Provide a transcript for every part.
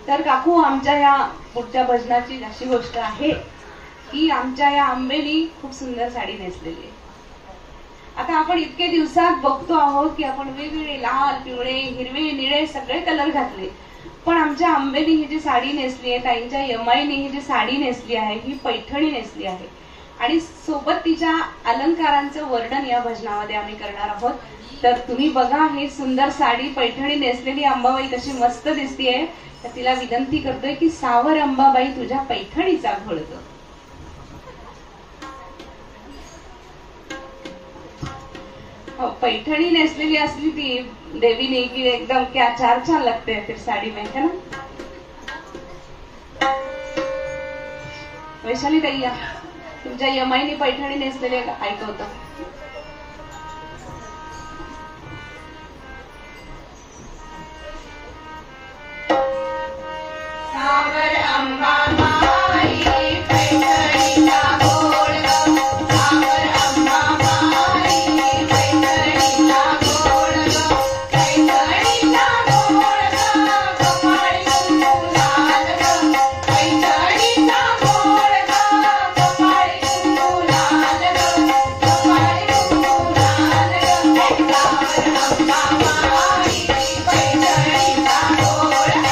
तर काकू, आमच्या या पुढच्या भजनाची अशी गोष्ट आहे की आमच्या या आंबेनी खूप सुंदर साडी नेसलेली आहे. आता आपण इतके दिवसात बघतो आहोत की आपण वेगवेगळे लाल, पिवळे, हिरवे, निळे सगळे कलर घातले, पण आमच्या आंबेनी ही जी साडी नेसली आहे, ताईंच्या यमाईने ही जी साडी नेसली आहे, ही पैठणी नेसली आहे आणि सोबत तिच्या अलंकारांचं वर्णन या भजनामध्ये आम्ही करणार आहोत. तर तुम्ही बघा, ही सुंदर साडी पैठणी नेसलेली अंबाबाई कशी मस्त दिसतीये. तर तिला विनंती करतोय की सावर अंबाबाई तुझ्या पैठणीचा घोळग. पैठणी नेसलेली असली ती देवीने की एकदम क्या चार छान लगते फिर साड़ी में, है ना. वैशाली ताई, या तुमच्या यमाईने पैठणी नेसलेले ऐकवतं. सावर अंबाबाई पैठणीचा घोळग, सावर अंबाबाई पैठणीचा घोळग, पैठणीचा घोळग कपाळी कुंकू लाल ग, पैठणीचा घोळग कपाळी कुंकू लाल ग, कपाळी कुंकू लाल ग, सावर अंबाबाई पैठणीचा घोळग.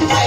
Bye.